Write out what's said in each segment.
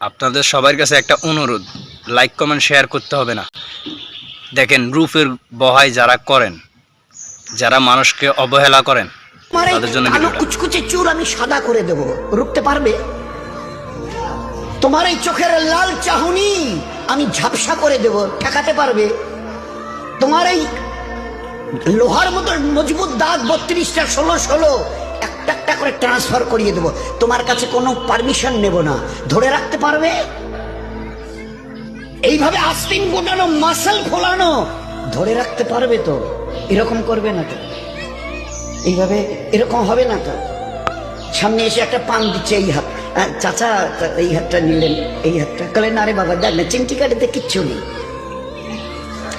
আপনাদের সবার কাছে একটা অনুরোধ, লাইক কমেন্ট শেয়ার করতে হবে না। দেখেন রূপের বহাই যারা করেন, যারা মানুষকে অবহেলা করেন, তোমার এই তাদের জন্য কালো ভিডিওটা। কুচকুচে চুল আমি সাদা করে দেব, রুখতে পারবে? তোমার এই চোখের লাল চাহনি আমি ঝাপসা করে দেব, ঠেকাতে পারবে? তোমার এই লোহার মতো মজবুত দাঁত 32টা 16 একটা একটা করে ট্রান্সফার করিয়ে দেব। তোমার কাছে কোনো পারমিশন নেব না, ধরে রাখতে পারবে? এইভাবে আস্তিন গোটানো, মাসল ফোলানো ধরে রাখতে পারবে তো? এরকম করবে না তো? এইভাবে এরকম হবে না তো? সামনে এসে একটা পান দিচ্ছে এই হাত, চাচা এই হাতটা নিলেন, এই হাতটা কলে না রে বাবা, দেখ না চিমটি কাটিতে কিচ্ছু নেই।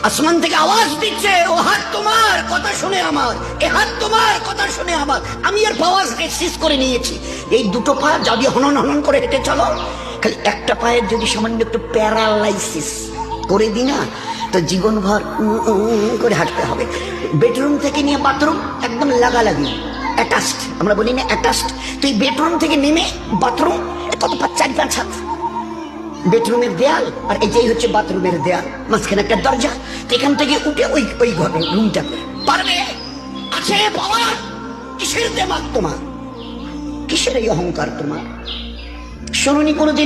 আসমান থেকে আওয়াজ দিচ্ছে, ও হাত তোমার কথা শুনে আমার, এ হাত তোমার কথা শুনে আমার। আমি এর পাওয়ার সিজ করে নিয়েছি। এই দুটো পা যদি হনন হনন করে হেঁটে চলো, খালি একটা পায়ের যদি সামান্য একটু প্যারালাইসিস করে দি না, তো জীবনভর করে হাঁটতে হবে। বেডরুম থেকে নিয়ে বাথরুম একদম লাগালাগি, অ্যাটাচড, আমরা বলি না অ্যাটাচড। তুই বেডরুম থেকে নেমে বাথরুম কত 4-5 হাত, বেডরুমের দেয়াল আর এটাই হচ্ছে বাথরুমের দেয়াল, মাঝখানে একটা দরজা। এখান থেকে উঠে ওই ওই ঘরে রুমটা পারবে? আছে পাওয়ার? কিসের দেমাগ তোমার? কিসের এই অহংকার তোমার? শুনুনি কোনোদিন?